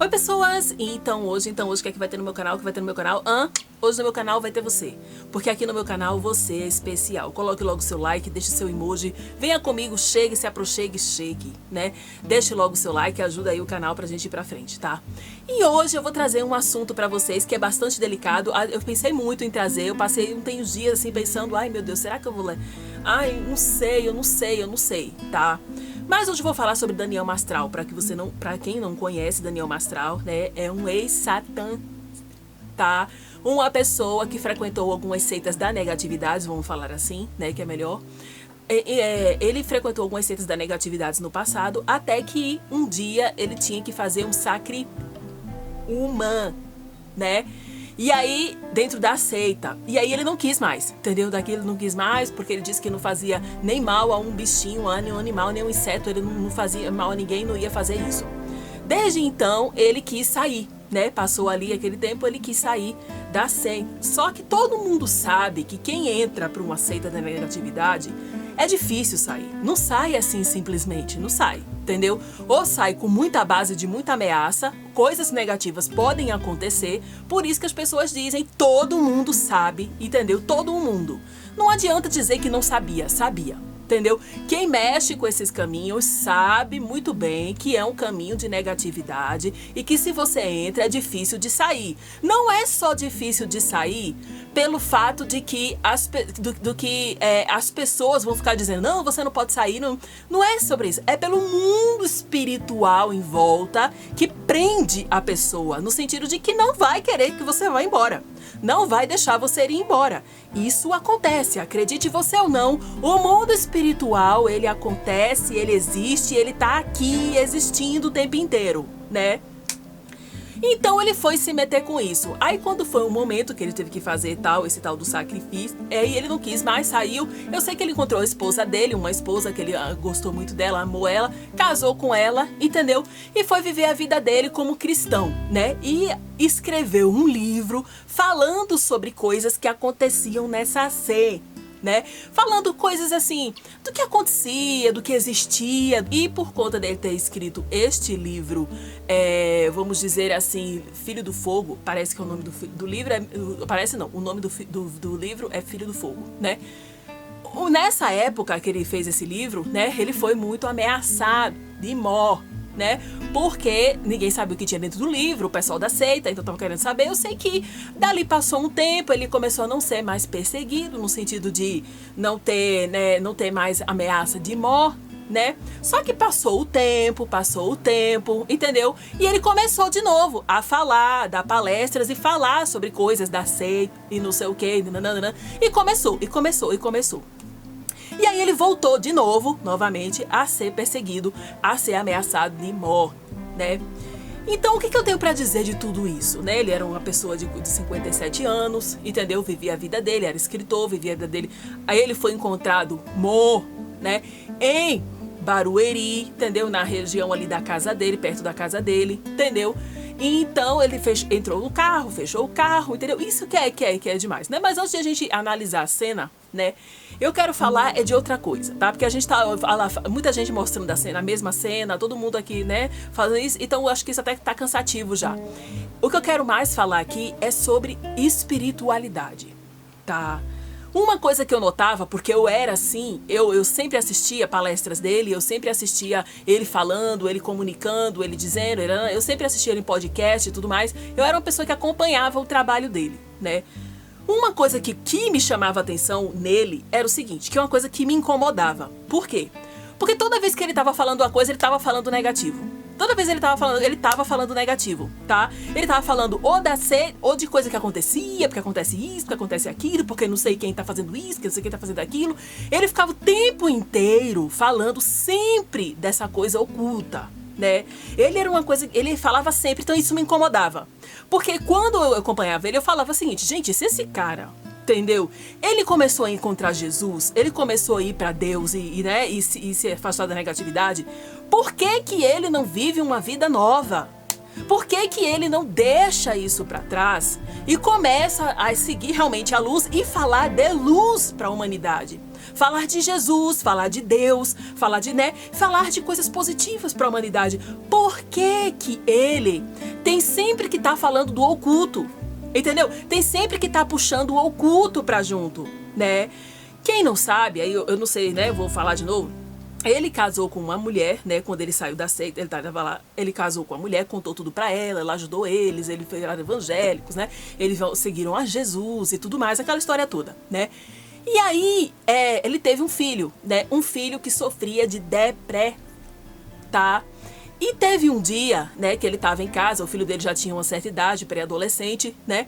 Oi pessoas, então hoje o que é que vai ter no meu canal? Hoje no meu canal vai ter você, porque aqui no meu canal você é especial. Coloque logo seu like, deixe seu emoji, venha comigo, chegue, se aproxime, chegue, né? Deixe logo seu like, ajuda aí o canal pra gente ir pra frente, tá? E hoje eu vou trazer um assunto pra vocês que é bastante delicado. Eu pensei muito em trazer, eu passei uns dias assim pensando, ai meu Deus, será que eu vou ler? Ai, eu não sei, tá? Mas hoje eu vou falar sobre Daniel Mastral, para quem não conhece Daniel Mastral, né, é um ex-satã, tá? Uma pessoa que frequentou algumas seitas da negatividade, vamos falar assim, né, que é melhor. Ele frequentou algumas seitas da negatividade no passado, até que um dia ele tinha que fazer um sacri humano, né? E aí, dentro da seita, e aí ele não quis mais, entendeu? Daquilo ele não quis mais, porque ele disse que não fazia nem mal a um bichinho, a nenhum animal, nem um inseto, ele não fazia mal a ninguém, não ia fazer isso. Desde então, ele quis sair, né? Passou ali aquele tempo, ele quis sair da seita. Só que todo mundo sabe que quem entra para uma seita da negatividade é difícil sair. Não sai assim simplesmente, não sai, entendeu? Ou sai com muita base de muita ameaça, coisas negativas podem acontecer, por isso que as pessoas dizem, todo mundo sabe, entendeu? Todo mundo. Não adianta dizer que não sabia, sabia. Entendeu? Quem mexe com esses caminhos sabe muito bem que é um caminho de negatividade e que se você entra é difícil de sair. Não é só difícil de sair pelo fato de que as pessoas vão ficar dizendo, não, você não pode sair, não é sobre isso. É pelo mundo espiritual em volta que prende a pessoa, no sentido de que não vai querer que você vá embora. Não vai deixar você ir embora. Isso acontece, acredite você ou não, o mundo espiritual, ele acontece, ele existe, ele tá aqui existindo o tempo inteiro, né? Então ele foi se meter com isso. Aí quando foi o momento que ele teve que fazer esse tal do sacrifício, aí ele não quis mais, saiu. Eu sei que ele encontrou a esposa dele, uma esposa que ele gostou muito dela, amou ela, casou com ela, entendeu? E foi viver a vida dele como cristão, né? E escreveu um livro falando sobre coisas que aconteciam nessa seita, né? Falando coisas assim, do que acontecia, do que existia. E por conta dele ter escrito este livro, vamos dizer assim, Filho do Fogo, parece que é o nome do livro, parece não, o nome do livro é Filho do Fogo, né? Nessa época que ele fez esse livro, né, ele foi muito ameaçado de morte, né? Porque ninguém sabia o que tinha dentro do livro, o pessoal da seita, então tava querendo saber. Eu sei que dali passou um tempo, ele começou a não ser mais perseguido, no sentido de não ter mais ameaça de morte, né? Só que passou o tempo, entendeu? E ele começou de novo a falar, dar palestras e falar sobre coisas da seita e não sei o que, e começou. E aí ele voltou de novo, novamente, a ser perseguido, a ser ameaçado de morte, né? Então, o que eu tenho pra dizer de tudo isso, né? Ele era uma pessoa de 57 anos, entendeu? Vivia a vida dele, era escritor, vivia a vida dele. Aí ele foi encontrado morto, né? Em Barueri, entendeu? Na região ali da casa dele, perto da casa dele, entendeu? E então ele entrou no carro, fechou o carro, entendeu? Isso que é demais, né? Mas antes de a gente analisar a cena, né? Eu quero falar de outra coisa, tá? Porque a gente muita gente mostrando a mesma cena, todo mundo aqui, né? Fazendo isso, então eu acho que isso até tá cansativo já. O que eu quero mais falar aqui é sobre espiritualidade, tá? Uma coisa que eu notava, porque eu era assim, eu sempre assistia palestras dele, eu sempre assistia ele falando, ele comunicando, ele dizendo, eu sempre assistia ele em podcast e tudo mais. Eu era uma pessoa que acompanhava o trabalho dele, né? Uma coisa que me chamava atenção nele era o seguinte, que é uma coisa que me incomodava. Por quê? Porque toda vez que ele tava falando uma coisa, ele tava falando negativo. Toda vez ele tava falando negativo, tá? Ele tava falando ou de coisa que acontecia, porque acontece isso, porque acontece aquilo, porque não sei quem tá fazendo isso, que não sei quem tá fazendo aquilo. Ele ficava o tempo inteiro falando sempre dessa coisa oculta, né? Ele falava sempre, então isso me incomodava. Porque quando eu acompanhava ele, eu falava o seguinte, gente, se esse cara, entendeu? Ele começou a encontrar Jesus, ele começou a ir para Deus e se afastar da negatividade. Por que ele não vive uma vida nova? Por que que ele não deixa isso para trás e começa a seguir realmente a luz e falar de luz para a humanidade? Falar de Jesus, falar de Deus, falar de coisas positivas para a humanidade. Por que que ele tem sempre que estar falando do oculto? Entendeu? Tem sempre que estar puxando o oculto para junto, né? Quem não sabe, aí eu não sei, né? Eu vou falar de novo. Ele casou com uma mulher, né? Quando ele saiu da seita, ele tava lá. Ele casou com a mulher, contou tudo pra ela ajudou eles, eles eram evangélicos, né? Eles seguiram a Jesus e tudo mais, aquela história toda, né? E aí, ele teve um filho, né? Um filho que sofria de depressão, tá? E teve um dia, né, que ele tava em casa, o filho dele já tinha uma certa idade, pré-adolescente, né?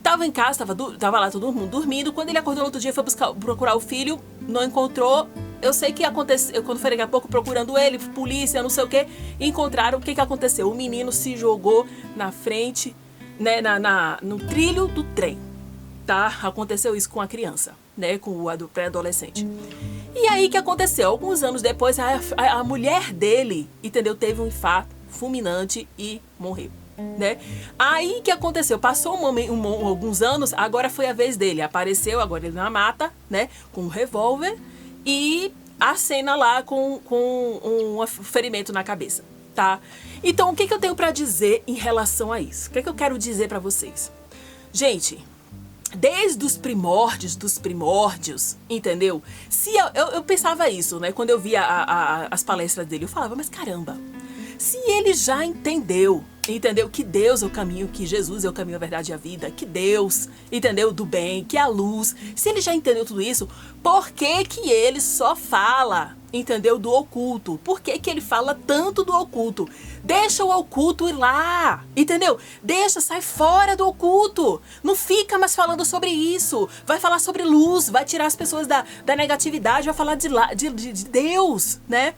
Tava em casa, tava lá todo mundo dormindo. Quando ele acordou no outro dia, foi procurar o filho, não encontrou. Eu sei que aconteceu, quando foi daqui a pouco procurando ele, polícia, não sei o que, encontraram. O que que aconteceu? O menino se jogou na frente, né, no trilho do trem, tá? Aconteceu isso com a criança, né, com o pré-adolescente. E aí, o que aconteceu? Alguns anos depois, a mulher dele, entendeu? Teve um infarto fulminante e morreu, né? Aí, o que aconteceu? Passou alguns anos, agora foi a vez dele. Apareceu, agora ele na mata, né? Com um revólver e a cena lá com um ferimento na cabeça, tá? Então, o que eu tenho pra dizer em relação a isso? O que eu quero dizer pra vocês? Gente, desde os primórdios dos primórdios, entendeu? Se eu pensava isso, né? Quando eu via as palestras dele, eu falava, mas caramba, se ele já entendeu que Deus é o caminho, que Jesus é o caminho, a verdade e a vida, que Deus, entendeu, do bem, que é a luz, se ele já entendeu tudo isso, por que que ele só fala, entendeu, do oculto? Por que que ele fala tanto do oculto? Deixa o oculto ir lá, entendeu? Sai fora do oculto. Não fica mais falando sobre isso. Vai falar sobre luz, vai tirar as pessoas da negatividade, vai falar de Deus, né?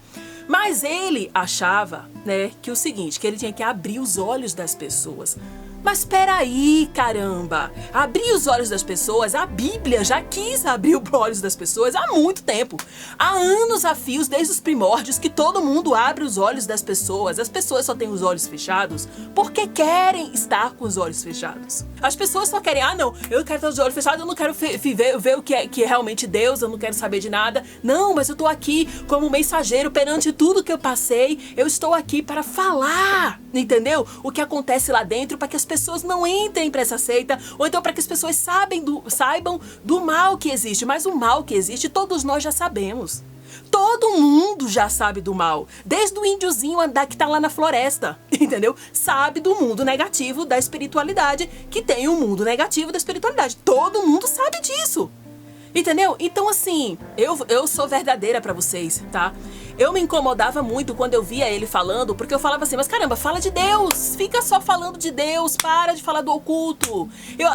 Mas ele achava, né, que o seguinte, que ele tinha que abrir os olhos das pessoas. Mas peraí, caramba, abrir os olhos das pessoas, a Bíblia já quis abrir os olhos das pessoas há muito tempo. Há anos a fios, desde os primórdios, que todo mundo abre os olhos das pessoas. As pessoas só têm os olhos fechados porque querem estar com os olhos fechados. As pessoas só querem, não, eu quero ter os olhos fechados, eu não quero ver o que é realmente Deus, eu não quero saber de nada. Não, mas eu tô aqui como mensageiro perante tudo que eu passei, eu estou aqui para falar, entendeu? O que acontece lá dentro, para que as pessoas não entrem para essa seita, ou então para que as pessoas saibam do mal que existe. Mas o mal que existe, todos nós já sabemos. Todo mundo já sabe do mal. Desde o índiozinho que tá lá na floresta, entendeu? Sabe do mundo negativo da espiritualidade, que tem um mundo negativo da espiritualidade. Todo mundo sabe disso. Entendeu? Então, assim, eu sou verdadeira pra vocês, tá? Eu me incomodava muito quando eu via ele falando, porque eu falava assim, mas caramba, fala de Deus, fica só falando de Deus, para de falar do oculto.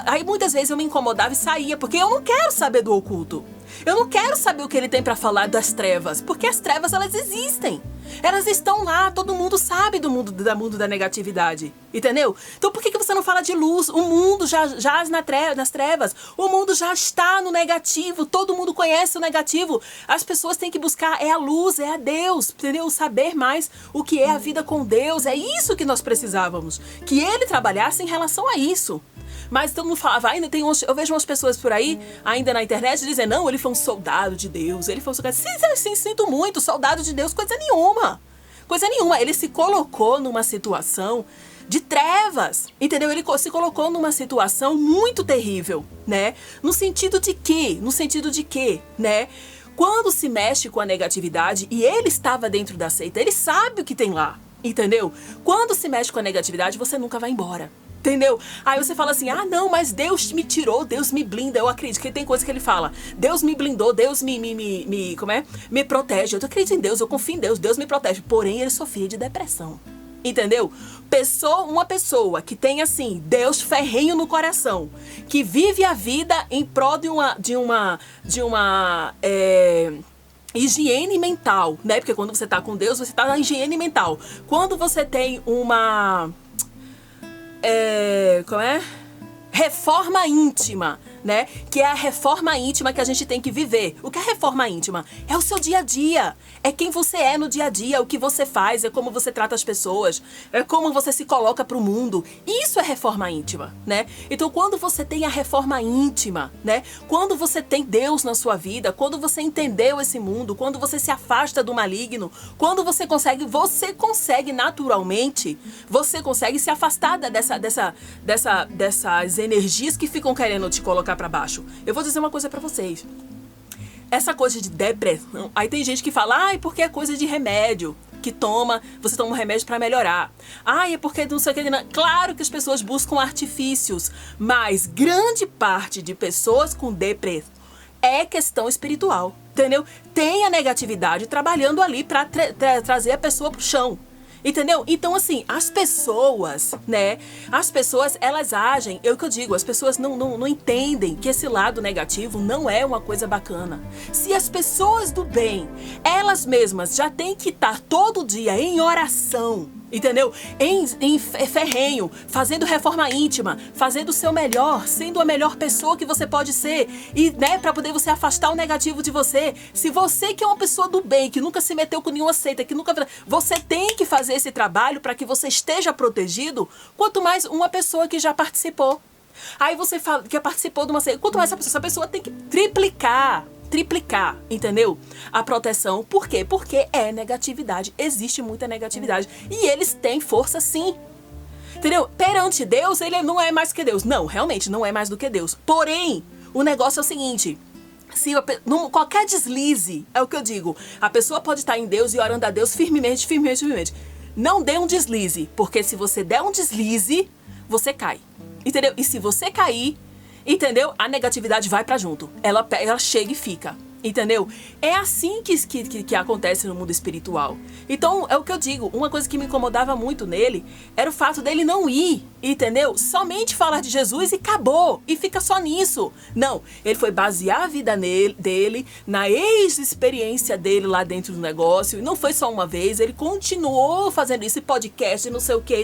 Aí muitas vezes eu me incomodava e saía, porque eu não quero saber do oculto. Eu não quero saber o que ele tem pra falar das trevas, porque as trevas, elas existem. Elas estão lá, todo mundo sabe do mundo da negatividade, entendeu? Então por que você não fala de luz? O mundo já jaz nas trevas, o mundo já está no negativo, todo mundo conhece o negativo. As pessoas têm que buscar, a luz, a Deus, entendeu? Saber mais o que é a vida com Deus, é isso que nós precisávamos, que ele trabalhasse em relação a isso. Mas todo mundo falava, ainda eu vejo umas pessoas por aí, ainda na internet, dizendo, não, ele foi um soldado de Deus, ele foi um soldado. Sim, sinto muito, soldado de Deus, coisa nenhuma. Coisa nenhuma. Ele se colocou numa situação de trevas, entendeu? Ele se colocou numa situação muito terrível, né? No sentido de quê, né? Quando se mexe com a negatividade, e ele estava dentro da seita, ele sabe o que tem lá, entendeu? Quando se mexe com a negatividade, você nunca vai embora. Entendeu? Aí você fala assim, não, mas Deus me tirou, Deus me blinda. Eu acredito que tem coisa que ele fala, Deus me blindou, Deus me protege. Eu acredito em Deus, eu confio em Deus, Deus me protege. Porém, ele sofria de depressão. Entendeu? Uma pessoa que tem assim, Deus ferrenho no coração, que vive a vida em prol de uma higiene mental, né? Porque quando você tá com Deus, você tá na higiene mental. Quando você tem reforma íntima, né? Que é a reforma íntima que a gente tem que viver. O que é reforma íntima? É o seu dia a dia. É quem você é no dia a dia, o que você faz, é como você trata as pessoas, é como você se coloca pro mundo. Isso é reforma íntima, né? Então, quando você tem a reforma íntima, né? Quando você tem Deus na sua vida, quando você entendeu esse mundo, quando você se afasta do maligno, quando você consegue naturalmente, você consegue se afastar dessas energias que ficam querendo te colocar pra baixo. Eu vou dizer uma coisa pra vocês. Essa coisa de depressão, aí tem gente que fala, ai, porque é coisa de remédio que você toma um remédio pra melhorar. Ai, é porque não sei o que. Claro que as pessoas buscam artifícios, mas grande parte de pessoas com depressão é questão espiritual, entendeu? Tem a negatividade trabalhando ali pra trazer a pessoa pro chão. Entendeu? Então, assim, as pessoas, né? As pessoas, elas agem, é o que eu digo, as pessoas não entendem que esse lado negativo não é uma coisa bacana. Se as pessoas do bem, elas mesmas já têm que estar todo dia em oração, entendeu? Em ferrenho, fazendo reforma íntima, fazendo o seu melhor, sendo a melhor pessoa que você pode ser, e, né, pra poder você afastar o negativo de você. Se você que é uma pessoa do bem, que nunca se meteu com nenhuma seita, que nunca... Você tem que fazer esse trabalho para que você esteja protegido, quanto mais uma pessoa que já participou. Aí você fala que participou de uma seita, quanto mais essa pessoa tem que triplicar, entendeu? A proteção. Por quê? Porque é negatividade. Existe muita negatividade. E eles têm força sim. Entendeu? Perante Deus, ele não é mais que Deus. Não, realmente não é mais do que Deus. Porém, o negócio é o seguinte... Se qualquer deslize, é o que eu digo, a pessoa pode estar em Deus e orando a Deus firmemente. Não dê um deslize, porque se você der um deslize, você cai. Entendeu? E se você cair, entendeu? A negatividade vai pra junto. Ela chega e fica. Entendeu? É assim que acontece no mundo espiritual. Então, é o que eu digo. Uma coisa que me incomodava muito nele era o fato dele não ir, entendeu? Somente falar de Jesus e acabou. E fica só nisso. Não, ele foi basear a vida dele, na ex-experiência dele lá dentro do negócio. E não foi só uma vez, ele continuou fazendo isso, podcast, não sei o que,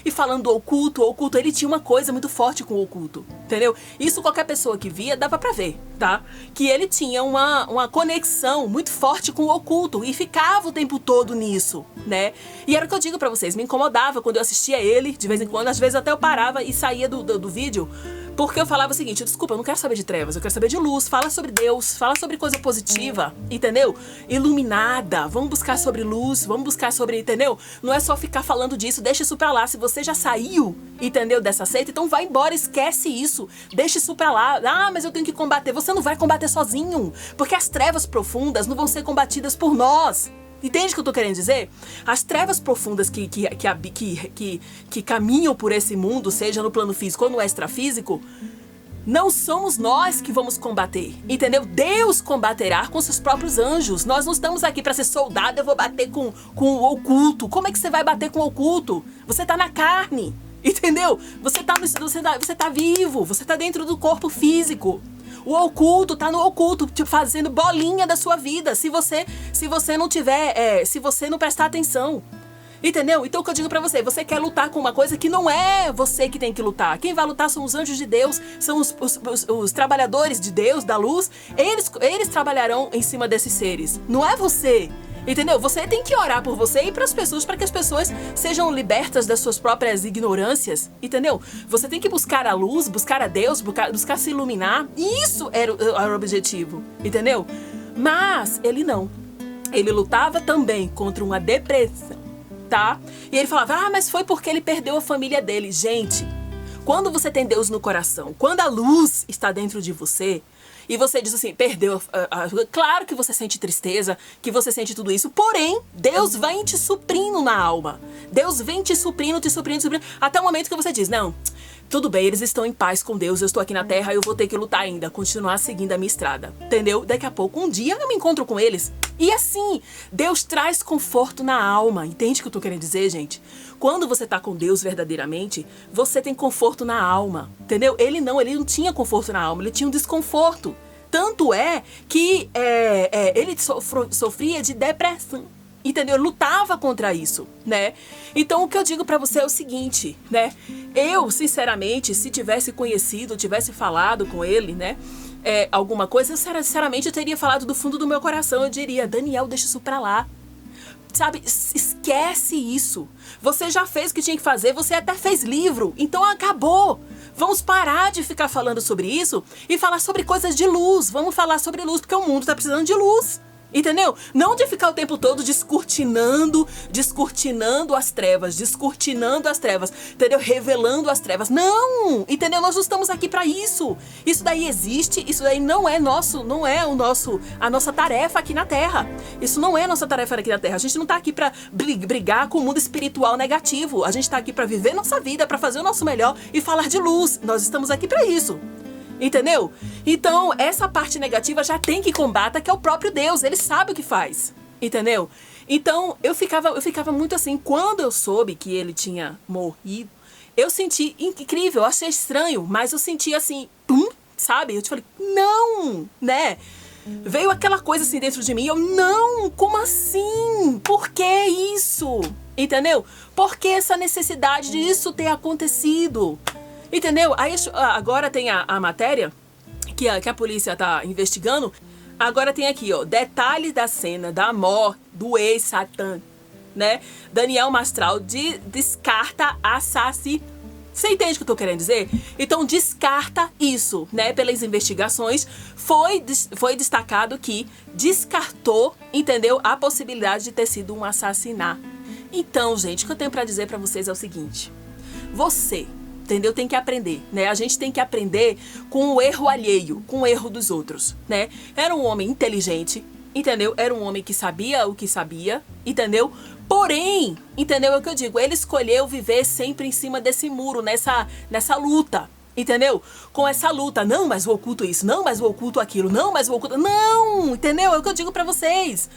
e falando do oculto. O oculto, ele tinha uma coisa muito forte com o oculto, entendeu? Isso qualquer pessoa que via dava pra ver, tá? Que ele tinha uma conexão muito forte com o oculto e ficava o tempo todo nisso, né? E era o que eu digo pra vocês, me incomodava quando eu assistia ele, de vez em quando, às vezes até eu parava e saía do vídeo, porque eu falava o seguinte, desculpa, eu não quero saber de trevas, eu quero saber de luz, fala sobre Deus, fala sobre coisa positiva, entendeu? Iluminada, vamos buscar sobre luz, vamos buscar sobre, entendeu? Não é só ficar falando disso, deixa isso pra lá, se você já saiu, entendeu, dessa seita, então vai embora, esquece isso, deixa isso pra lá, ah, mas eu tenho que combater, você não vai combater sozinho, porque as trevas profundas não vão ser combatidas por nós. Entende o que eu tô querendo dizer? As trevas profundas que caminham por esse mundo, seja no plano físico ou no extrafísico, não somos nós que vamos combater, entendeu? Deus combaterá com seus próprios anjos. Nós não estamos aqui pra ser soldado, eu vou bater com o oculto. Como é que você vai bater com o oculto? Você tá na carne, entendeu? Você tá vivo, você tá dentro do corpo físico. O oculto tá no oculto, tipo, fazendo bolinha da sua vida, se você não tiver, se você não prestar atenção. Entendeu? Então o que eu digo pra você quer lutar com uma coisa que não é você que tem que lutar. Quem vai lutar são os anjos de Deus, são os trabalhadores de Deus, da luz. Eles trabalharão em cima desses seres, não é você. Entendeu? Você tem que orar por você e pras pessoas, para que as pessoas sejam libertas das suas próprias ignorâncias, entendeu? Você tem que buscar a luz, buscar a Deus, buscar se iluminar. Isso era o objetivo, entendeu? Mas ele não. Ele lutava também contra uma depressão, tá? E ele falava, ah, mas foi porque ele perdeu a família dele. Gente, quando você tem Deus no coração, quando a luz está dentro de você, e você diz assim, perdeu, claro que você sente tristeza, que você sente tudo isso, porém, Deus vem te suprindo na alma. Deus vem te suprindo, até o momento que você diz, não, tudo bem, eles estão em paz com Deus, eu estou aqui na terra, eu vou ter que lutar ainda, continuar seguindo a minha estrada, entendeu? Daqui a pouco, um dia eu me encontro com eles. E assim, Deus traz conforto na alma, entende o que eu tô querendo dizer, gente? Quando você tá com Deus verdadeiramente, você tem conforto na alma, entendeu? Ele não tinha conforto na alma, ele tinha um desconforto. Tanto é que ele sofria de depressão. entendeu? Eu lutava contra isso, né? Então, o que eu digo pra você é o seguinte, né? Eu, sinceramente, se tivesse conhecido, tivesse falado com ele, né? Alguma coisa, eu, sinceramente, eu teria falado do fundo do meu coração. Eu diria, Daniel, deixa isso pra lá. Sabe, esquece isso. Você já fez o que tinha que fazer, você até fez livro, então acabou. Vamos parar de ficar falando sobre isso e falar sobre coisas de luz. Vamos falar sobre luz, porque o mundo tá precisando de luz. Entendeu? Não de ficar o tempo todo descortinando as trevas, entendeu? Revelando as trevas. Não! Entendeu? Nós não estamos aqui pra isso. Isso daí existe, isso daí não é a nossa tarefa aqui na Terra. Isso não é a nossa tarefa aqui na Terra. A gente não tá aqui pra brigar com o mundo espiritual negativo. A gente tá aqui pra viver nossa vida, pra fazer o nosso melhor e falar de luz. Nós estamos aqui pra isso. Entendeu? Então, essa parte negativa já tem que combater, que é o próprio Deus. Ele sabe o que faz. Entendeu? Então, eu ficava muito assim. Quando eu soube que ele tinha morrido, eu senti incrível, eu achei estranho, mas eu senti assim, sabe? Eu te falei, não, né? Veio aquela coisa assim dentro de mim, eu, não, como assim? Por que isso? Entendeu? Por que essa necessidade disso ter acontecido? Entendeu? Aí agora tem a matéria que a polícia tá investigando. Agora tem aqui, ó, detalhes da cena da morte do ex-Satã, né? Daniel Mastral descarta assassino. Você entende o que eu tô querendo dizer? Então descarta isso, né? Pelas investigações, foi destacado que descartou, entendeu? A possibilidade de ter sido um assassinato. Então, gente, o que eu tenho pra dizer pra vocês é o seguinte. Você, entendeu? Tem que aprender, né? A gente tem que aprender com o erro alheio, com o erro dos outros, né? Era um homem inteligente, entendeu? Era um homem que sabia o que sabia, entendeu? Porém, entendeu? É o que eu digo, ele escolheu viver sempre em cima desse muro, nessa luta, entendeu? Com essa luta, não, mas o oculto isso, não, mas o oculto aquilo, não, mas o oculto... Não, entendeu? É o que eu digo pra vocês.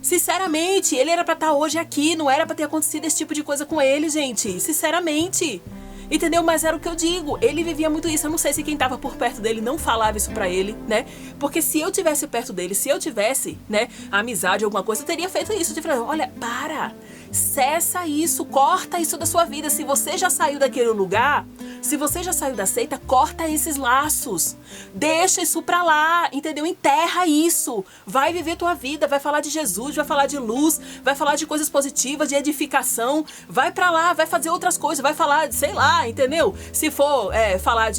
Sinceramente, ele era pra estar hoje aqui, não era pra ter acontecido esse tipo de coisa com ele, gente. Sinceramente. Entendeu? Mas era o que eu digo. Ele vivia muito isso. Eu não sei se quem tava por perto dele não falava isso pra ele, né? Porque se eu tivesse perto dele, se eu tivesse, né, amizade, alguma coisa, eu teria feito isso. Eu teria falado, olha, para. Cessa isso, corta isso da sua vida. Se você já saiu daquele lugar, se você já saiu da seita, corta esses laços. Deixa isso pra lá, entendeu? Enterra isso. Vai viver tua vida, vai falar de Jesus, vai falar de luz, vai falar de coisas positivas, de edificação. Vai pra lá, vai fazer outras coisas, vai falar, sei lá, entendeu? Se for falar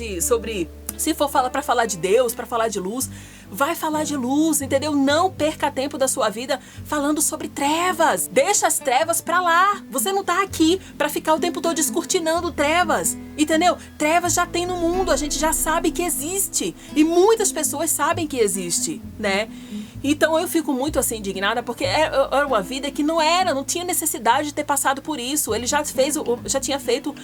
se for falar pra falar de Deus, pra falar de luz, vai falar de luz, entendeu? Não perca tempo da sua vida falando sobre trevas. Deixa as trevas pra lá. Você não tá aqui pra ficar o tempo todo descortinando trevas, entendeu? Trevas já tem no mundo, a gente já sabe que existe. E muitas pessoas sabem que existe, né? Então eu fico muito assim indignada porque era uma vida que não tinha necessidade de ter passado por isso. Ele já tinha feito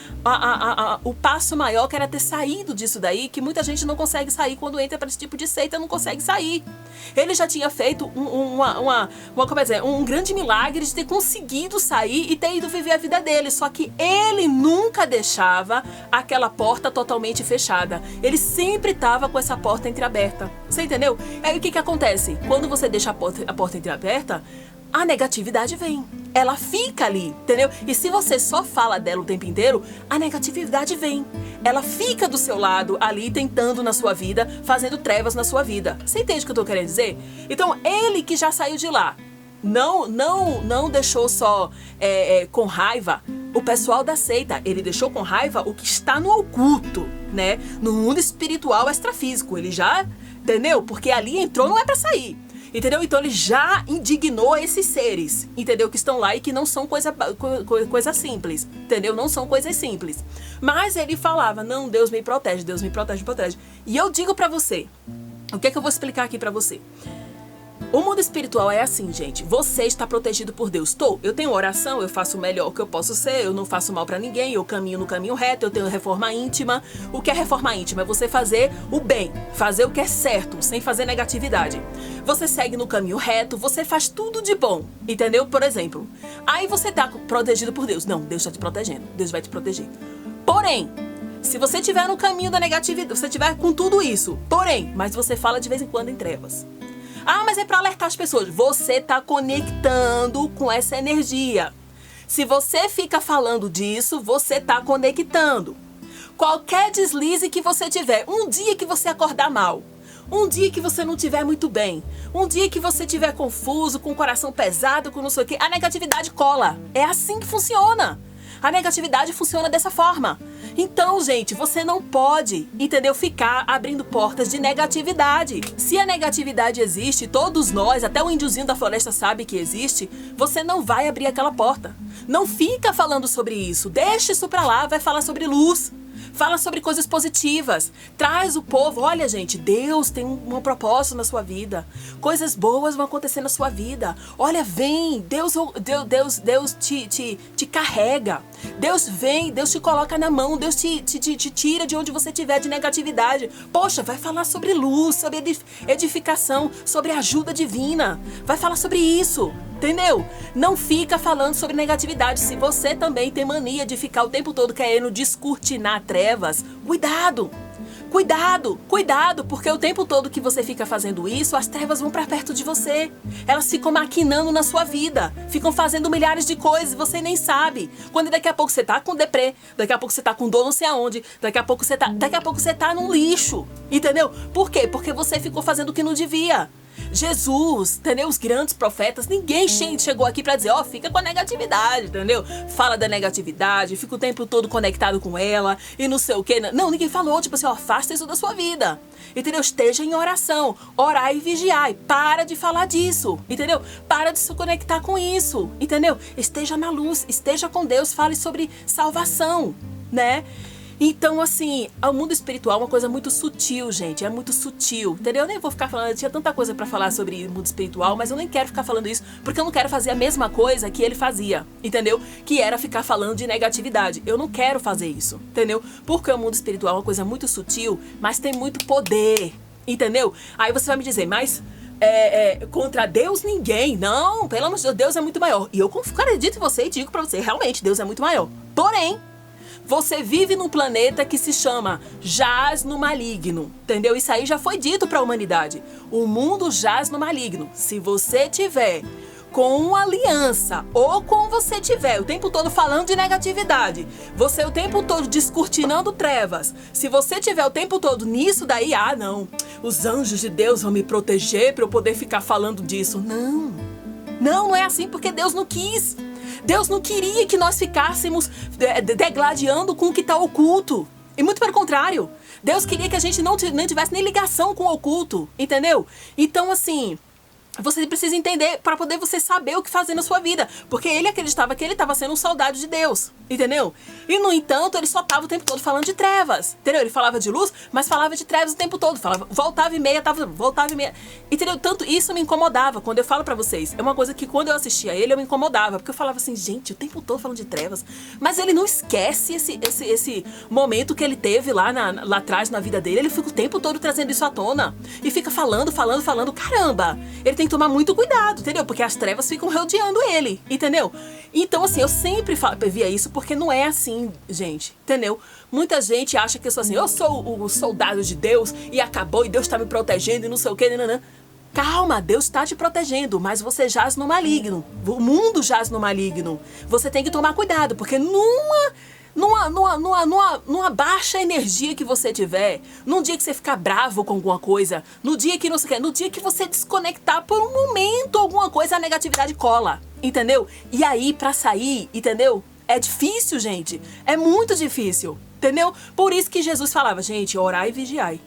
o passo maior, que era ter saído disso daí, que muita gente não consegue sair quando entra para esse tipo de seita, não consegue sair. Ele já tinha feito um grande milagre de ter conseguido sair e ter ido viver a vida dele. Só que ele nunca deixava aquela porta totalmente fechada. Ele sempre estava com essa porta entreaberta. Você entendeu? Aí o que acontece? Quando você deixa a porta entreaberta, a negatividade vem. Ela fica ali, entendeu? E se você só fala dela o tempo inteiro, a negatividade vem. Ela fica do seu lado ali, tentando na sua vida, fazendo trevas na sua vida. Você entende o que eu tô querendo dizer? Então, ele que já saiu de lá, não deixou só com raiva o pessoal da seita. Ele deixou com raiva o que está no oculto, né? No mundo espiritual extrafísico. Ele já, entendeu? Porque ali entrou, não é pra sair. Entendeu? Então ele já indignou esses seres, entendeu? Que estão lá e que não são coisa simples, entendeu? Não são coisas simples. Mas ele falava, não, Deus me protege, Deus me protege, me protege. E eu digo pra você, o que é que eu vou explicar aqui pra você? O mundo espiritual é assim, gente. Você está protegido por Deus. Eu tenho oração, eu faço o melhor que eu posso ser, eu não faço mal pra ninguém, eu caminho no caminho reto, eu tenho reforma íntima. O que é reforma íntima? É você fazer o bem, fazer o que é certo, sem fazer negatividade. Você segue no caminho reto, você faz tudo de bom, entendeu? Por exemplo, aí você tá protegido por Deus. Não, Deus está te protegendo, Deus vai te proteger. Porém, se você estiver no caminho da negatividade, você estiver com tudo isso, mas você fala de vez em quando em trevas. Ah, mas é para alertar as pessoas. Você tá conectando com essa energia. Se você fica falando disso, você tá conectando. Qualquer deslize que você tiver, um dia que você acordar mal, um dia que você não estiver muito bem, um dia que você estiver confuso, com o coração pesado, com não sei o quê, a negatividade cola. É assim que funciona. A negatividade funciona dessa forma. Então, gente, você não pode, entendeu? Ficar abrindo portas de negatividade. Se a negatividade existe, todos nós, até o índiozinho da floresta sabe que existe, você não vai abrir aquela porta. Não fica falando sobre isso. Deixa isso pra lá, vai falar sobre luz. Fala sobre coisas positivas. Traz o povo. Olha, gente, Deus tem um propósito na sua vida. Coisas boas vão acontecer na sua vida. Olha, vem. Deus te carrega. Deus vem. Deus te coloca na mão. Deus te tira de onde você estiver de negatividade. Poxa, vai falar sobre luz, sobre edificação, sobre ajuda divina. Vai falar sobre isso. Entendeu? Não fica falando sobre negatividade. Se você também tem mania de ficar o tempo todo querendo descortinar trevas, cuidado! Cuidado, cuidado, porque o tempo todo que você fica fazendo isso, as trevas vão pra perto de você. Elas ficam maquinando na sua vida, ficam fazendo milhares de coisas e você nem sabe. Quando daqui a pouco você tá com deprê, daqui a pouco você tá com dor não sei aonde, daqui a pouco você tá num lixo, entendeu? Por quê? Porque você ficou fazendo o que não devia. Jesus, entendeu? Os grandes profetas, ninguém chegou aqui pra dizer, ó, fica com a negatividade, entendeu? Fala da negatividade, fica o tempo todo conectado com ela e não sei o que. Não, ninguém falou, tipo assim, ó, afasta isso da sua vida, entendeu? Esteja em oração, orai e vigiai, para de falar disso, entendeu? Para de se conectar com isso, entendeu? Esteja na luz, esteja com Deus, fale sobre salvação, né? Então, assim, o mundo espiritual é uma coisa muito sutil, gente. É muito sutil, entendeu? Eu nem vou ficar falando, tinha tanta coisa pra falar sobre o mundo espiritual, mas eu nem quero ficar falando isso, porque eu não quero fazer a mesma coisa que ele fazia, entendeu? Que era ficar falando de negatividade. Eu não quero fazer isso, entendeu? Porque o mundo espiritual é uma coisa muito sutil, mas tem muito poder, entendeu? Aí você vai me dizer, mas... contra Deus ninguém. Não, pelo amor de Deus, Deus é muito maior. E eu acredito em você e digo pra você, realmente, Deus é muito maior. Porém, você vive num planeta que se chama jaz no maligno, entendeu? Isso aí já foi dito para a humanidade. O mundo jaz no maligno. Se você tiver com uma aliança ou com você tiver o tempo todo falando de negatividade, você o tempo todo descortinando trevas, se você tiver o tempo todo nisso daí, não, os anjos de Deus vão me proteger para eu poder ficar falando disso. Não é assim, porque Deus não quis. Deus não queria que nós ficássemos degladiando com o que está oculto. E muito pelo contrário. Deus queria que a gente não tivesse nem ligação com o oculto. Entendeu? Então, assim... Você precisa entender para poder você saber o que fazer na sua vida. Porque ele acreditava que ele estava sendo um soldado de Deus. Entendeu? E, no entanto, ele só estava o tempo todo falando de trevas. Entendeu? Ele falava de luz, mas falava de trevas o tempo todo. Falava, voltava e meia. Entendeu? Tanto isso me incomodava. Quando eu falo pra vocês, é uma coisa que quando eu assistia ele, eu me incomodava. Porque eu falava assim, gente, o tempo todo falando de trevas. Mas ele não esquece esse momento que ele teve lá atrás na vida dele. Ele fica o tempo todo trazendo isso à tona. E fica falando. Caramba! Ele tem que tomar muito cuidado, entendeu? Porque as trevas ficam rodeando ele, entendeu? Então, assim, eu sempre via isso porque não é assim, gente, entendeu? Muita gente acha que eu sou assim, eu sou o soldado de Deus e acabou e Deus tá me protegendo e não sei o que, nananã. Calma, Deus está te protegendo, mas você jaz no maligno. O mundo jaz no maligno. Você tem que tomar cuidado, porque numa baixa energia que você tiver, num dia que você ficar bravo com alguma coisa, no dia que não sei o que, no dia que você desconectar por um momento alguma coisa, a negatividade cola, entendeu? E aí, pra sair, entendeu? É difícil, gente. É muito difícil, entendeu? Por isso que Jesus falava, gente, orai e vigiai.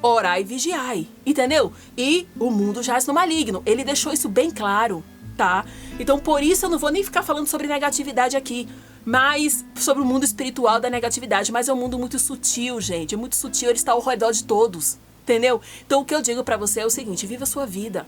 Orai e vigiai, entendeu? E o mundo jaz no maligno. Ele deixou isso bem claro, tá? Então, por isso eu não vou nem ficar falando sobre negatividade aqui, mas sobre o mundo espiritual da negatividade. Mas é um mundo muito sutil, gente. É muito sutil, ele está ao redor de todos, entendeu? Então, o que eu digo pra você é o seguinte, viva a sua vida.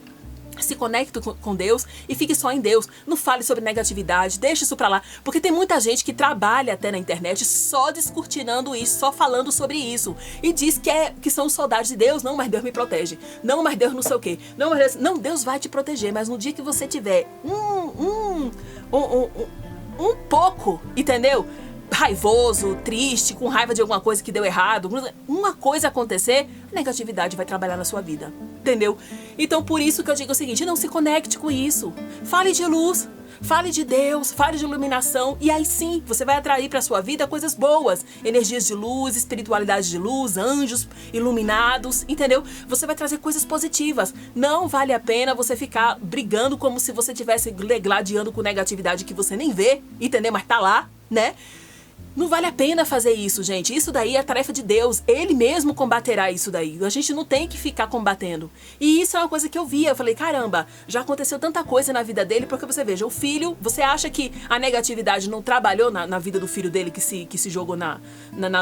Se conecte com Deus e fique só em Deus. Não fale sobre negatividade, deixe isso pra lá. Porque tem muita gente que trabalha até na internet só descortinando isso, só falando sobre isso. E diz que são os soldados de Deus. Não, mas Deus me protege. Não, mas Deus não sei o quê. Não, Deus vai te proteger. Mas no dia que você tiver um pouco, entendeu? raivoso, triste, com raiva de alguma coisa que deu errado, uma coisa acontecer, a negatividade vai trabalhar na sua vida, entendeu? Então por isso que eu digo o seguinte, não se conecte com isso, fale de luz, fale de Deus, fale de iluminação, e aí sim, você vai atrair para sua vida coisas boas, energias de luz, espiritualidade de luz, anjos iluminados, entendeu? Você vai trazer coisas positivas. Não vale a pena você ficar brigando como se você estivesse gladiando com negatividade que você nem vê, entendeu? Mas tá lá, né? Não vale a pena fazer isso, gente. Isso daí é tarefa de Deus. Ele mesmo combaterá isso daí. A gente não tem que ficar combatendo. E isso é uma coisa que eu via. Eu falei, caramba, já aconteceu tanta coisa na vida dele, porque você veja, o filho, você acha que a negatividade não trabalhou na vida do filho dele que se jogou na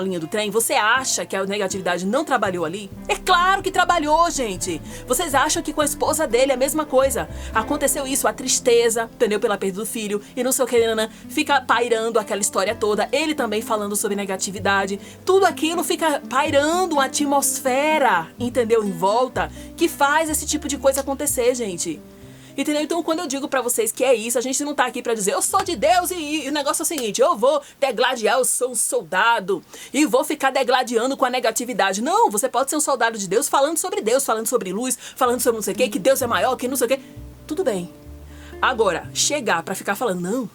linha do trem? Você acha que a negatividade não trabalhou ali? É claro que trabalhou, gente. Vocês acham que com a esposa dele é a mesma coisa? Aconteceu isso, a tristeza, entendeu? Pela perda do filho, e não sei o que, fica pairando aquela história toda. Ele também falando sobre negatividade, tudo aquilo fica pairando uma atmosfera, entendeu, em volta, que faz esse tipo de coisa acontecer, gente. Entendeu? Então quando eu digo pra vocês que é isso, a gente não tá aqui pra dizer eu sou de Deus e o negócio é o seguinte, eu vou degladiar, eu sou um soldado e vou ficar degladiando com a negatividade. Não, você pode ser um soldado de Deus falando sobre Deus, falando sobre luz, falando sobre não sei o que Deus é maior, que não sei o que. Tudo bem. Agora, chegar pra ficar falando, não,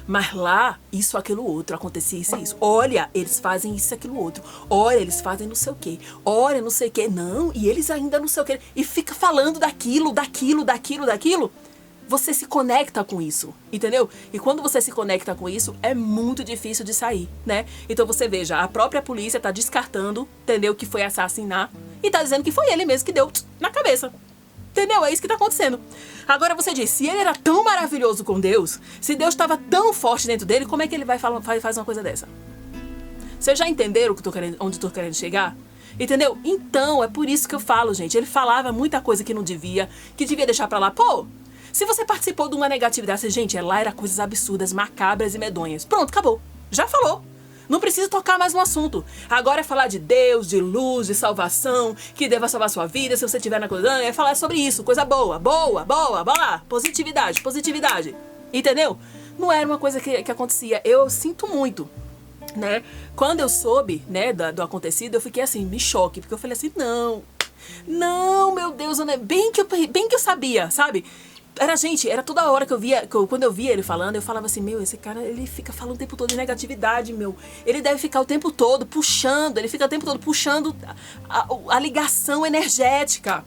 mas lá, isso, aquilo, outro, acontecia isso e isso. Olha, eles fazem isso, aquilo, outro. Olha, eles fazem não sei o quê. Olha, não sei o quê. Não, e eles ainda não sei o quê. E fica falando daquilo. Você se conecta com isso, entendeu? E quando você se conecta com isso, é muito difícil de sair, né? Então você veja, a própria polícia tá descartando, entendeu? Que foi assassinar. E tá dizendo que foi ele mesmo que deu na cabeça. Entendeu? É isso que tá acontecendo. Agora você diz, se ele era tão maravilhoso com Deus, se Deus estava tão forte dentro dele, como é que ele faz uma coisa dessa? Vocês já entenderam onde eu tô querendo chegar? Entendeu? Então, é por isso que eu falo, gente. Ele falava muita coisa que não devia, que devia deixar pra lá. Pô, se você participou de uma negatividade, gente, lá era coisas absurdas, macabras e medonhas. Pronto, acabou. Já falou. Não precisa tocar mais no assunto. Agora é falar de Deus, de luz, de salvação, que deva salvar sua vida, se você estiver na coisa, é falar sobre isso, coisa boa, positividade. Entendeu? Não era uma coisa que acontecia. Eu sinto muito, né? Quando eu soube, né, do acontecido, eu fiquei assim, me choque, porque eu falei assim, não, meu Deus, bem que eu sabia, sabe? Era toda hora que eu via, quando eu via ele falando, eu falava assim, esse cara, ele fica falando o tempo todo de negatividade, ele deve ficar o tempo todo puxando, a ligação energética.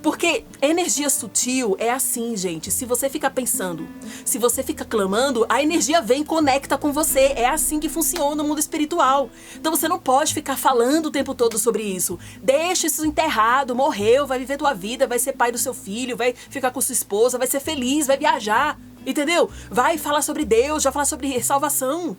Porque energia sutil é assim, gente, se você fica pensando, se você fica clamando, a energia vem e conecta com você, é assim que funciona o mundo espiritual. Então você não pode ficar falando o tempo todo sobre isso, deixa isso enterrado, morreu, vai viver tua vida, vai ser pai do seu filho, vai ficar com sua esposa, vai ser feliz, vai viajar, entendeu? Vai falar sobre Deus, vai falar sobre salvação,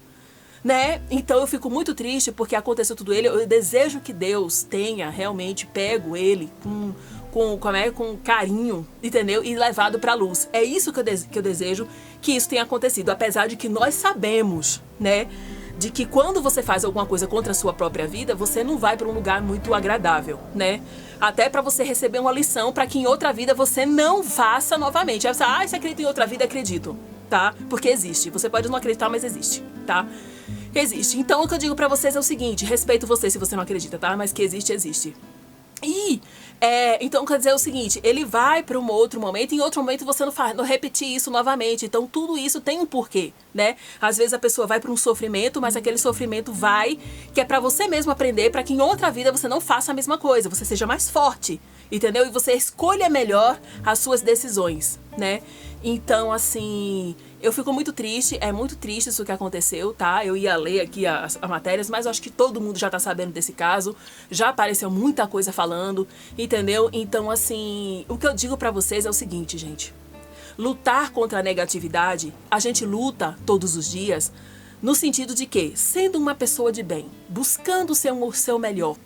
né? Então eu fico muito triste porque aconteceu tudo ele, eu desejo que Deus tenha realmente pego ele com carinho, entendeu? E levado pra luz. É isso que eu desejo que isso tenha acontecido. Apesar de que nós sabemos, né? De que quando você faz alguma coisa contra a sua própria vida, você não vai pra um lugar muito agradável, né? Até pra você receber uma lição pra que em outra vida você não faça novamente. Aí você, você acredita em outra vida? Acredito, tá? Porque existe. Você pode não acreditar, mas existe, tá? Existe. Então o que eu digo pra vocês é o seguinte, respeito você se você não acredita, tá? Mas que existe. E, então quer dizer o seguinte, ele vai para um outro momento, e em outro momento você não repetir isso novamente. Então tudo isso tem um porquê, né? Às vezes a pessoa vai para um sofrimento, mas aquele sofrimento que é para você mesmo aprender, para que em outra vida você não faça a mesma coisa, você seja mais forte, entendeu? E você escolha melhor as suas decisões, né? Então, assim, eu fico muito triste, é muito triste isso que aconteceu, tá? Eu ia ler aqui as matérias, mas eu acho que todo mundo já tá sabendo desse caso, já apareceu muita coisa falando, entendeu? Então, assim, o que eu digo pra vocês é o seguinte, gente. Lutar contra a negatividade, a gente luta todos os dias, no sentido de que, sendo uma pessoa de bem, buscando ser o seu melhor,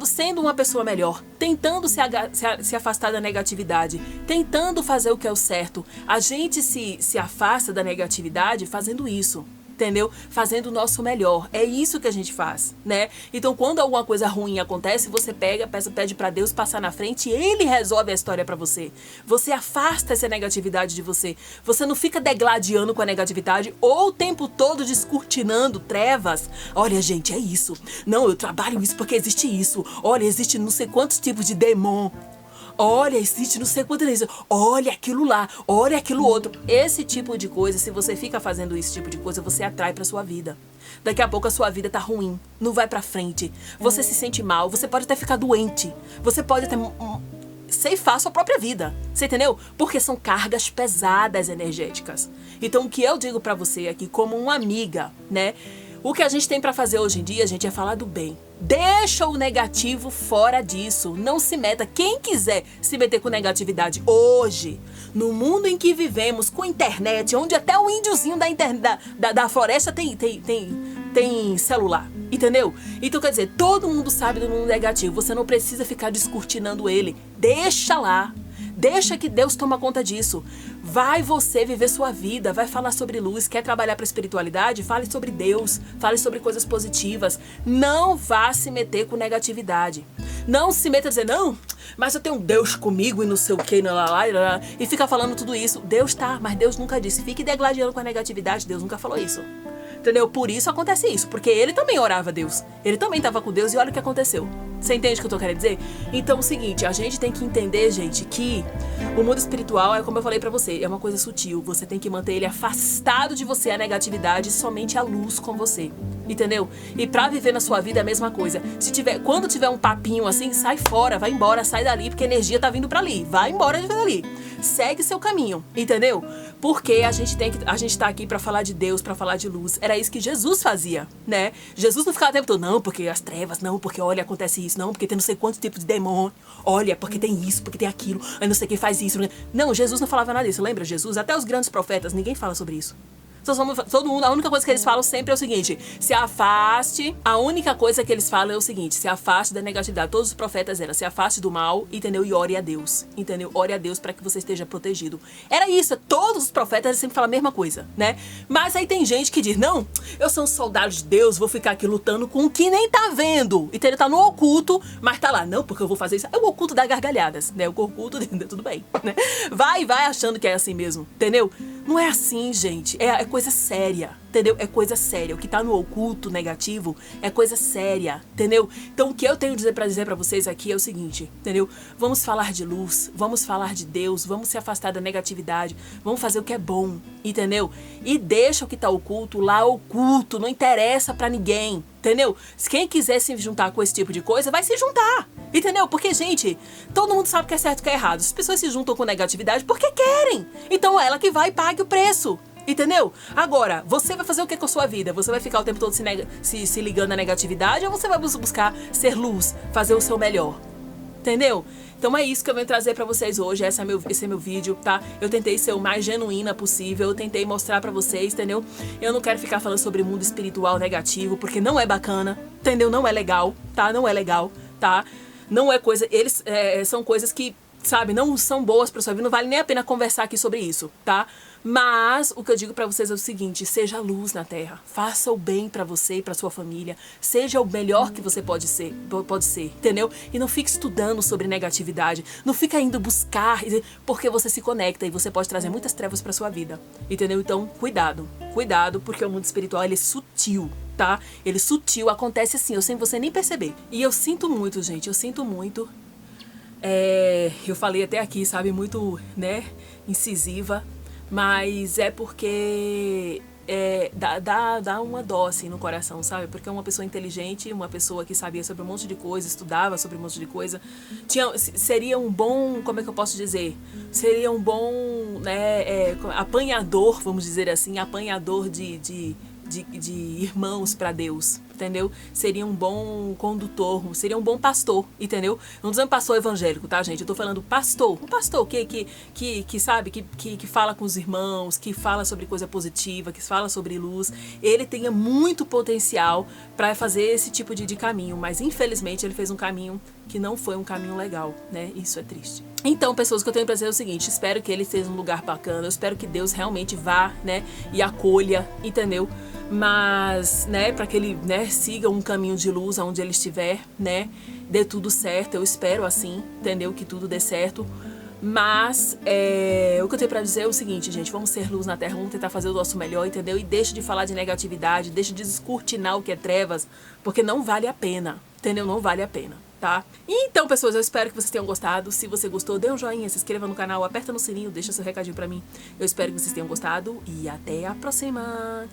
sendo uma pessoa melhor, tentando se afastar da negatividade, tentando fazer o que é o certo, a gente se afasta da negatividade fazendo isso, entendeu? Fazendo o nosso melhor. É isso que a gente faz, né? Então, quando alguma coisa ruim acontece, você pede pra Deus passar na frente e Ele resolve a história pra você. Você afasta essa negatividade de você. Você não fica degladiando com a negatividade ou o tempo todo descortinando trevas. Olha, gente, é isso. Não, eu trabalho isso porque existe isso. Olha, existe não sei quantos tipos de demônio. Olha, existe não sei quanto isso. Olha aquilo lá, olha aquilo outro. Esse tipo de coisa, se você fica fazendo esse tipo de coisa, você atrai pra sua vida. Daqui a pouco a sua vida tá ruim, não vai pra frente. Você se sente mal, você pode até ficar doente. Você pode até ceifar a sua própria vida. Você entendeu? Porque são cargas pesadas energéticas. Então o que eu digo pra você aqui como uma amiga, né? O que a gente tem pra fazer hoje em dia, gente, é falar do bem. Deixa o negativo fora disso. Não se meta. Quem quiser se meter com negatividade hoje, no mundo em que vivemos, com internet, onde até o índiozinho da floresta tem celular. Entendeu? Então, quer dizer, todo mundo sabe do mundo negativo. Você não precisa ficar descortinando ele. Deixa lá. Deixa que Deus toma conta disso. Vai você viver sua vida, vai falar sobre luz, quer trabalhar para a espiritualidade? Fale sobre Deus, fale sobre coisas positivas. Não vá se meter com negatividade. Não se meta a dizer, não, mas eu tenho um Deus comigo e não sei o que, e fica falando tudo isso. Deus tá, mas Deus nunca disse. Fique degladiando com a negatividade, Deus nunca falou isso. Entendeu? Por isso acontece isso, porque ele também orava a Deus. Ele também estava com Deus e olha o que aconteceu. Você entende o que eu tô querendo dizer? Então é o seguinte, a gente tem que entender, gente, que o mundo espiritual é como eu falei pra você, é uma coisa sutil. Você tem que manter ele afastado de você, a negatividade, somente a luz com você. Entendeu? E pra viver na sua vida é a mesma coisa. Quando tiver um papinho assim, sai fora, vai embora, sai dali, porque a energia tá vindo pra ali. Vai embora de dali. Segue seu caminho, entendeu? Porque a gente tá aqui pra falar de Deus, pra falar de luz. Era isso que Jesus fazia, né? Jesus não ficava o tempo todo, não, porque as trevas, não, porque olha, acontece isso, não, porque tem não sei quantos tipos de demônio. Olha, porque tem isso, porque tem aquilo, aí não sei quem faz isso. Não, Jesus não falava nada disso. Lembra Jesus? Até os grandes profetas, ninguém fala sobre isso. Todo mundo, a única coisa que eles falam sempre é o seguinte: se afaste. A única coisa que eles falam é o seguinte: se afaste da negatividade. Todos os profetas eram: se afaste do mal, entendeu? E ore a Deus, entendeu? Ore a Deus para que você esteja protegido. Era isso. Todos os profetas eles sempre falam a mesma coisa, né? Mas aí tem gente que diz: não, eu sou um soldado de Deus, vou ficar aqui lutando com o que nem tá vendo. Entendeu? Tá no oculto, mas tá lá, não, porque eu vou fazer isso. É o oculto das gargalhadas, né? O oculto, tudo bem, né? Vai achando que é assim mesmo, entendeu? Não é assim, gente. É coisa séria, entendeu? É coisa séria. O que tá no oculto negativo é coisa séria, entendeu? Então o que eu tenho pra dizer pra vocês aqui é o seguinte, entendeu? Vamos falar de luz, vamos falar de Deus, vamos se afastar da negatividade, vamos fazer o que é bom, entendeu? E deixa o que tá oculto lá oculto, não interessa pra ninguém, entendeu? Quem quiser se juntar com esse tipo de coisa, vai se juntar, entendeu? Porque, gente, todo mundo sabe o que é certo e o que é errado. As pessoas se juntam com negatividade porque querem. Então ela que vai e pague o preço. Entendeu? Agora, você vai fazer o que com a sua vida? Você vai ficar o tempo todo se ligando à negatividade ou você vai buscar ser luz, fazer o seu melhor? Entendeu? Então é isso que eu venho trazer pra vocês hoje. Esse é meu vídeo, tá? Eu tentei ser o mais genuína possível. Eu tentei mostrar pra vocês, entendeu? Eu não quero ficar falando sobre mundo espiritual negativo, porque não é bacana, entendeu? Não é legal, tá? Não é legal, tá? Não é coisa... Eles são coisas que, sabe, não são boas pra sua vida. Não vale nem a pena conversar aqui sobre isso, tá? Mas o que eu digo pra vocês é o seguinte: seja luz na terra, faça o bem pra você e pra sua família, seja o melhor que você pode ser, entendeu? E não fique estudando sobre negatividade, não fica indo buscar, porque você se conecta e você pode trazer muitas trevas pra sua vida, entendeu? Então cuidado, porque o mundo espiritual ele é sutil, tá? Ele é sutil, acontece assim, sem você nem perceber. E eu sinto muito, gente, eu sinto muito. Eu falei até aqui, sabe, muito, né, incisiva. Mas é porque dá uma dó assim no coração, sabe? Porque é uma pessoa inteligente, uma pessoa que sabia sobre um monte de coisa, estudava sobre um monte de coisa. Seria um bom, como é que eu posso dizer? Seria um bom, né, apanhador, vamos dizer assim, apanhador de irmãos para Deus, entendeu? Seria um bom condutor, seria um bom pastor, entendeu? Não dizendo pastor evangélico, tá, gente? Eu tô falando pastor, um pastor que sabe, que fala com os irmãos, que fala sobre coisa positiva, que fala sobre luz. Ele tenha muito potencial para fazer esse tipo de caminho, mas infelizmente ele fez um caminho que não foi um caminho legal, né? Isso é triste. Então, pessoas, o que eu tenho pra dizer é o seguinte: espero que ele esteja num lugar bacana, eu espero que Deus realmente vá, né, e acolha, entendeu? Mas, né, para que ele, né, siga um caminho de luz aonde ele estiver, né, dê tudo certo, eu espero assim, entendeu? Que tudo dê certo. Mas o que eu tenho pra dizer é o seguinte, gente, vamos ser luz na Terra, vamos tentar fazer o nosso melhor, entendeu? E deixe de falar de negatividade, deixe de descortinar o que é trevas, porque não vale a pena, entendeu? Não vale a pena, tá? Então, pessoas, eu espero que vocês tenham gostado. Se você gostou, dê um joinha, se inscreva no canal, aperta no sininho, deixa seu recadinho pra mim. Eu espero que vocês tenham gostado e até a próxima!